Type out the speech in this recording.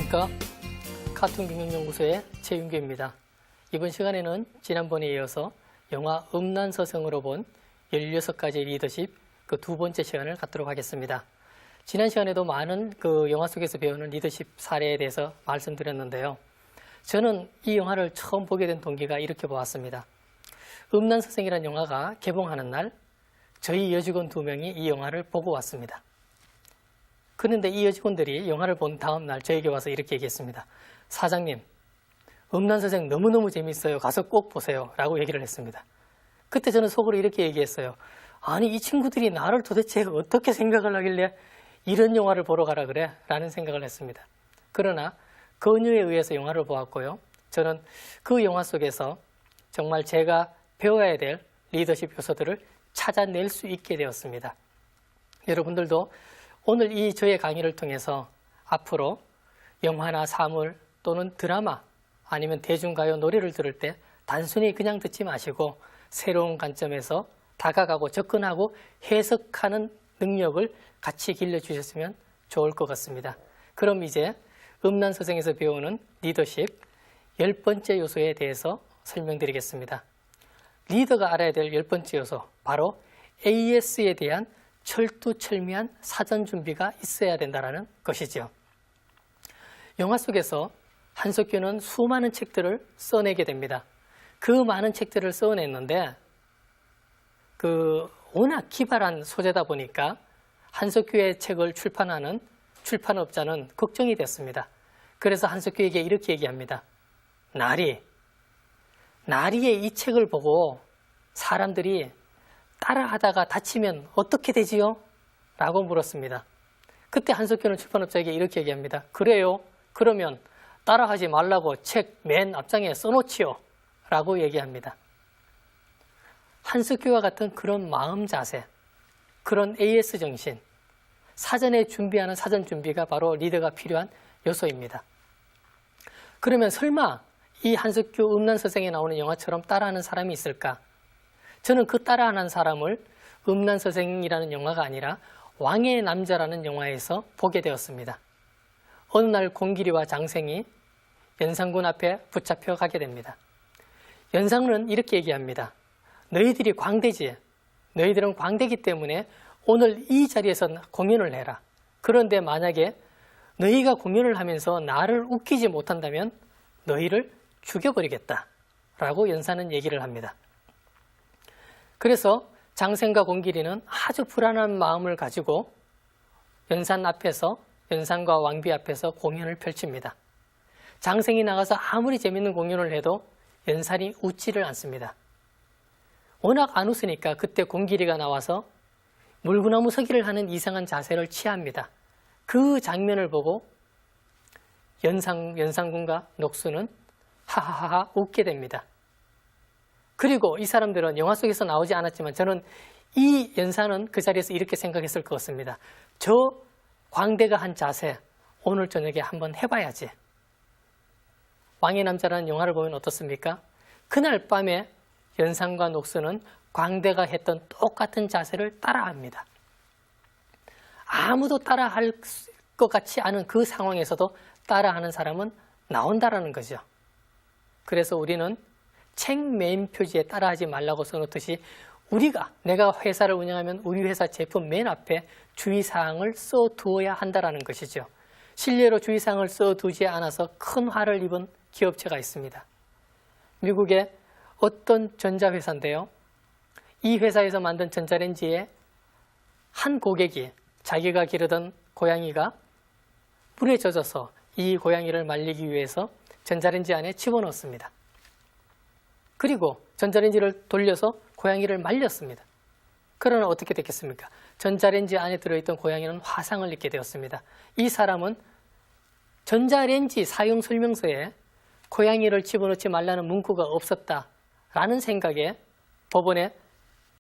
안녕하십니까. 카툰경영연구소의 최윤규입니다. 이번 시간에는 지난번에 이어서 영화 음란서성으로 본 16가지 리더십 그 두 번째 시간을 갖도록 하겠습니다. 지난 시간에도 많은 그 영화 속에서 배우는 리더십 사례에 대해서 말씀드렸는데요. 저는 이 영화를 처음 보게 된 동기가 이렇게 보았습니다. 음란서성이라는 영화가 개봉하는 날 저희 여직원 2명이 이 영화를 보고 왔습니다. 그런데 이 여직원들이 영화를 본 다음 날 저에게 와서 이렇게 얘기했습니다. 사장님, 음란서성 너무너무 재밌어요. 가서 꼭 보세요. 라고 얘기를 했습니다. 그때 저는 속으로 이렇게 얘기했어요. 아니, 이 친구들이 나를 도대체 어떻게 생각을 하길래 이런 영화를 보러 가라 그래? 라는 생각을 했습니다. 그러나 권유에 의해서 영화를 보았고요. 저는 그 영화 속에서 정말 제가 배워야 될 리더십 요소들을 찾아낼 수 있게 되었습니다. 여러분들도 오늘 이 저의 강의를 통해서 앞으로 영화나 사물 또는 드라마 아니면 대중가요 노래를 들을 때 단순히 그냥 듣지 마시고 새로운 관점에서 다가가고 접근하고 해석하는 능력을 같이 길러주셨으면 좋을 것 같습니다. 그럼 이제 음란서성에서 배우는 리더십 10번째 요소에 대해서 설명드리겠습니다. 리더가 알아야 될 10번째 요소, 바로 AS에 대한 철두철미한 사전 준비가 있어야 된다는 것이죠. 영화 속에서 한석규는 수많은 책들을 써내게 됩니다. 그 많은 책들을 써냈는데 워낙 기발한 소재다 보니까 한석규의 책을 출판하는 출판업자는 걱정이 됐습니다. 그래서 한석규에게 이렇게 얘기합니다. 나리의 이 책을 보고 사람들이 따라하다가 다치면 어떻게 되지요? 라고 물었습니다. 그때 한석규는 출판업자에게 이렇게 얘기합니다. 그래요? 그러면 따라하지 말라고 책 맨 앞장에 써놓지요? 라고 얘기합니다. 한석규와 같은 그런 마음 자세, 그런 AS 정신, 사전에 준비하는 사전 준비가 바로 리더가 필요한 요소입니다. 그러면 설마 이 한석규 음란서성에 나오는 영화처럼 따라하는 사람이 있을까? 저는 그 따라하는 사람을 음란서성이라는 영화가 아니라 왕의 남자라는 영화에서 보게 되었습니다. 어느 날 공길이와 장생이 연산군 앞에 붙잡혀 가게 됩니다. 연산군은 이렇게 얘기합니다. 너희들이 광대지. 너희들은 광대기 때문에 오늘 이 자리에서 공연을 해라. 그런데 만약에 너희가 공연을 하면서 나를 웃기지 못한다면 너희를 죽여버리겠다. 라고 연산은 얘기를 합니다. 그래서 장생과 공길이는 아주 불안한 마음을 가지고 연산과 왕비 앞에서 공연을 펼칩니다. 장생이 나가서 아무리 재밌는 공연을 해도 연산이 웃지를 않습니다. 워낙 안 웃으니까 그때 공길이가 나와서 물구나무 서기를 하는 이상한 자세를 취합니다. 그 장면을 보고 연산군과 녹수는 하하하하 웃게 됩니다. 그리고 이 사람들은 영화 속에서 나오지 않았지만 저는 이 연산은 그 자리에서 이렇게 생각했을 것 같습니다. 저 광대가 한 자세 오늘 저녁에 한번 해봐야지. 왕의 남자라는 영화를 보면 어떻습니까? 그날 밤에 연산과 녹수는 광대가 했던 똑같은 자세를 따라합니다. 아무도 따라할 것 같지 않은 그 상황에서도 따라하는 사람은 나온다라는 거죠. 그래서 우리는 책 메인 표지에 따라하지 말라고 써놓듯이 내가 회사를 운영하면 우리 회사 제품 맨 앞에 주의사항을 써두어야 한다는 것이죠. 실례로 주의사항을 써두지 않아서 큰 화를 입은 기업체가 있습니다. 미국의 어떤 전자회사인데요. 이 회사에서 만든 전자레인지에 한 고객이 자기가 기르던 고양이가 물에 젖어서 이 고양이를 말리기 위해서 전자레인지 안에 집어넣었습니다. 그리고 전자레인지를 돌려서 고양이를 말렸습니다. 그러나 어떻게 됐겠습니까? 전자레인지 안에 들어있던 고양이는 화상을 입게 되었습니다. 이 사람은 전자레인지 사용 설명서에 고양이를 집어넣지 말라는 문구가 없었다라는 생각에 법원에